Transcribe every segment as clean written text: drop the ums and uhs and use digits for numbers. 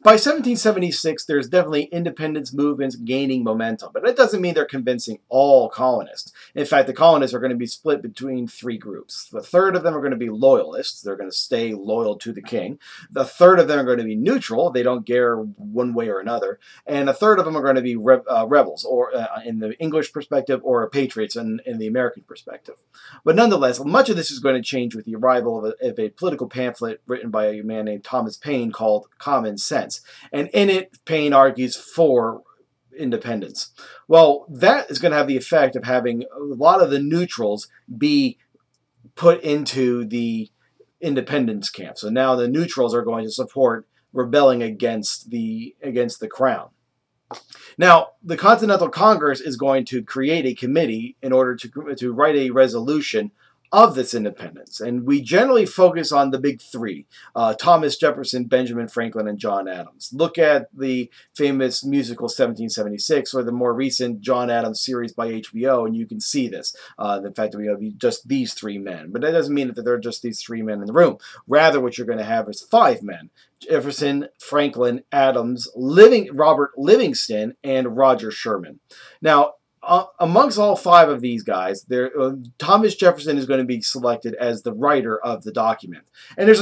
By 1776, there's definitely independence movements gaining momentum, but that doesn't mean they're convincing all colonists. In fact, the colonists are going to be split between three groups. The third of them are going to be loyalists. They're going to stay loyal to the king. The third of them are going to be neutral. They don't care one way or another. And a third of them are going to be rebels, or in the English perspective, or patriots in the American perspective. But nonetheless, much of this is going to change with the arrival of a political pamphlet written by a man named Thomas Paine called Common Sense. And in it, Paine argues for independence. Well, that is going to have the effect of having a lot of the neutrals be put into the independence camp. So now the neutrals are going to support rebelling against the crown. Now, the Continental Congress is going to create a committee in order to write a resolution of this independence. And we generally focus on the big three, Thomas Jefferson, Benjamin Franklin, and John Adams. Look at the famous musical 1776 or the more recent John Adams series by HBO, and you can see this. The fact that we have just these three men. But that doesn't mean that there are just these three men in the room. Rather, what you're going to have is five men: Jefferson, Franklin, Adams, Robert Livingston, and Roger Sherman. Now, amongst all five of these guys, Thomas Jefferson is going to be selected as the writer of the document, and there's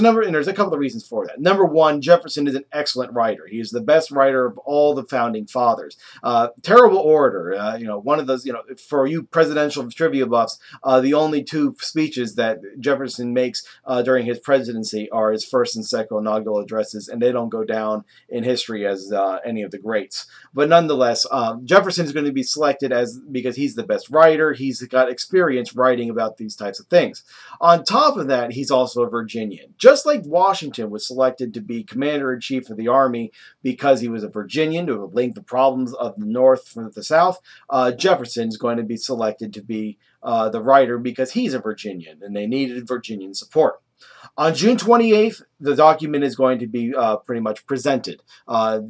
a couple of reasons for that. Number one, Jefferson is an excellent writer. He is the best writer of all the founding fathers. Terrible orator. One of those. For you presidential trivia buffs, the only two speeches that Jefferson makes during his presidency are his first and second inaugural addresses, and they don't go down in history as any of the greats. But nonetheless, Jefferson is going to be selected because he's the best writer. He's got experience writing about these types of things. On top of that, he's also a Virginian. Just like Washington was selected to be commander-in-chief of the army because he was a Virginian to link the problems of the North from the South, Jefferson is going to be selected to be the writer because he's a Virginian, and they needed Virginian support. On June 28th, the document is going to be pretty much presented.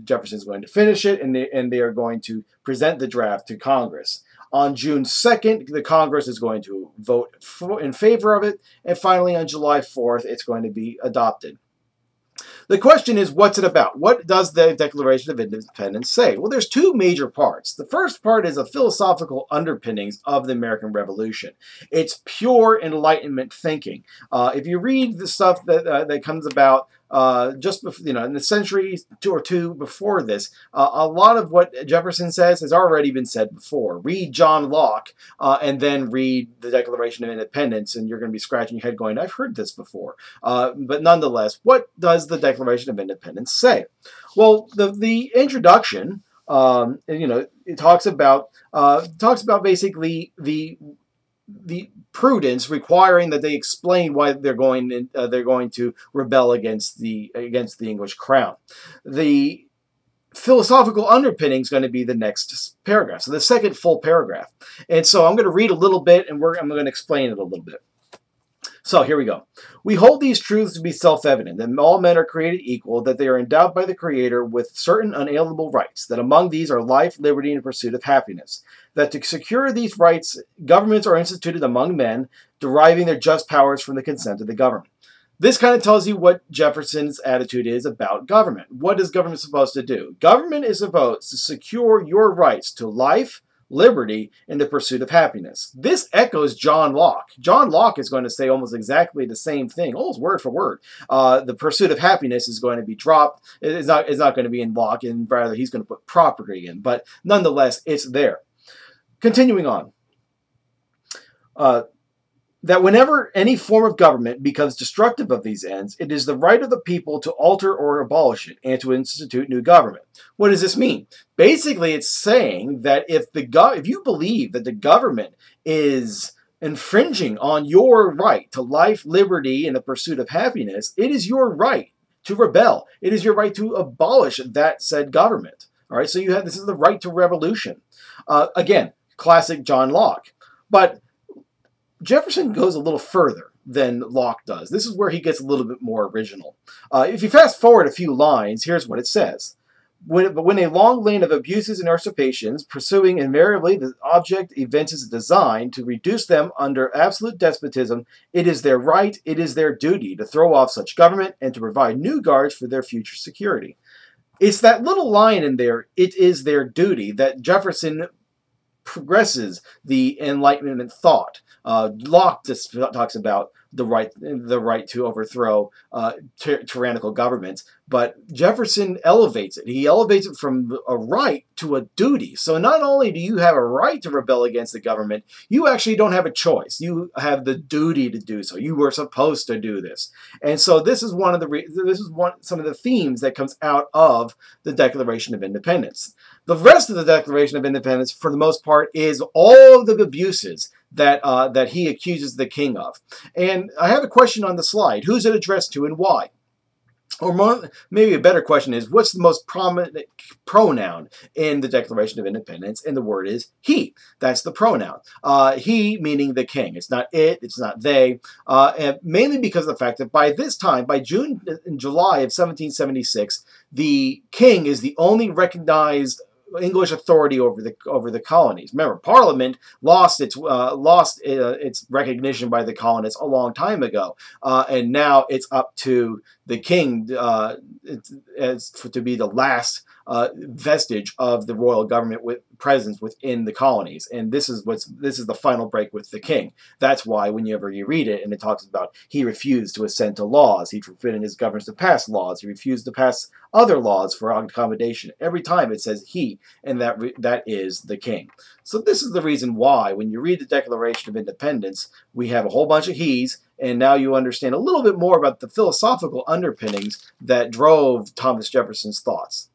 Jefferson is going to finish it, and they are going to present the draft to Congress. On June 2nd, the Congress is going to vote in favor of it, and finally on July 4th, it's going to be adopted. The question is, what's it about? What does the Declaration of Independence say? Well, there's two major parts. The first part is the philosophical underpinnings of the American Revolution. It's pure Enlightenment thinking. If you read the stuff that comes about just in the century or two before this, a lot of what Jefferson says has already been said before. Read John Locke and then read the Declaration of Independence, and you're going to be scratching your head going, I've heard this before. But nonetheless, what does the Declaration of Independence say? Well, the introduction, it talks about basically the prudence requiring that they explain why they're going to rebel against the English crown. The philosophical underpinning is going to be the next paragraph, so the second full paragraph. And so I'm going to read a little bit, and I'm going to explain it a little bit. So here we go. We hold these truths to be self-evident, that all men are created equal, that they are endowed by the Creator with certain unalienable rights, that among these are life, liberty, and the pursuit of happiness, that to secure these rights, governments are instituted among men, deriving their just powers from the consent of the governed. This kind of tells you what Jefferson's attitude is about government. What is government supposed to do? Government is supposed to secure your rights to life, liberty, and the pursuit of happiness. This echoes John Locke. John Locke is going to say almost exactly the same thing, almost word for word. The pursuit of happiness is going to be dropped. It's not going to be in Locke, and rather he's going to put property in. But nonetheless, it's there. Continuing on. That whenever any form of government becomes destructive of these ends, it is the right of the people to alter or abolish it and to institute new government. What does this mean? Basically, it's saying that if you believe that the government is infringing on your right to life, liberty, and the pursuit of happiness, it is your right to rebel. It is your right to abolish that said government. All right, so this is the right to revolution. Again, classic John Locke. But Jefferson goes a little further than Locke does. This is where he gets a little bit more original. If you fast forward a few lines, here's what it says. When a long lane of abuses and usurpations, pursuing invariably the object evinces a design to reduce them under absolute despotism, it is their right, it is their duty to throw off such government and to provide new guards for their future security. It's that little line in there, "it is their duty," that Jefferson progresses the Enlightenment thought. Locke just talks about the right to overthrow tyrannical governments, but Jefferson elevates it. He elevates it from a right to a duty. So not only do you have a right to rebel against the government, you actually don't have a choice. You have the duty to do so. You were supposed to do this, and so this is some of the themes that comes out of the Declaration of Independence. The rest of the Declaration of Independence, for the most part, is all of the abuses that he accuses the king of. And I have a question on the slide. Who's it addressed to and why? Or more, maybe a better question is, what's the most prominent pronoun in the Declaration of Independence? And the word is he. That's the pronoun. He meaning the king. It's not it. It's not they. And mainly because of the fact that by this time, by June and July of 1776, the king is the only recognized English authority over the colonies. Remember, Parliament lost its recognition by the colonists a long time ago, and now it's up to the king to be the last vestige of the royal government with presence within the colonies. And this is the final break with the king. That's why whenever you read it and it talks about he refused to assent to laws, he forbidden his governors to pass laws, he refused to pass other laws for accommodation. Every time it says he, and that is the king. So this is the reason why when you read the Declaration of Independence, we have a whole bunch of he's, and now you understand a little bit more about the philosophical underpinnings that drove Thomas Jefferson's thoughts.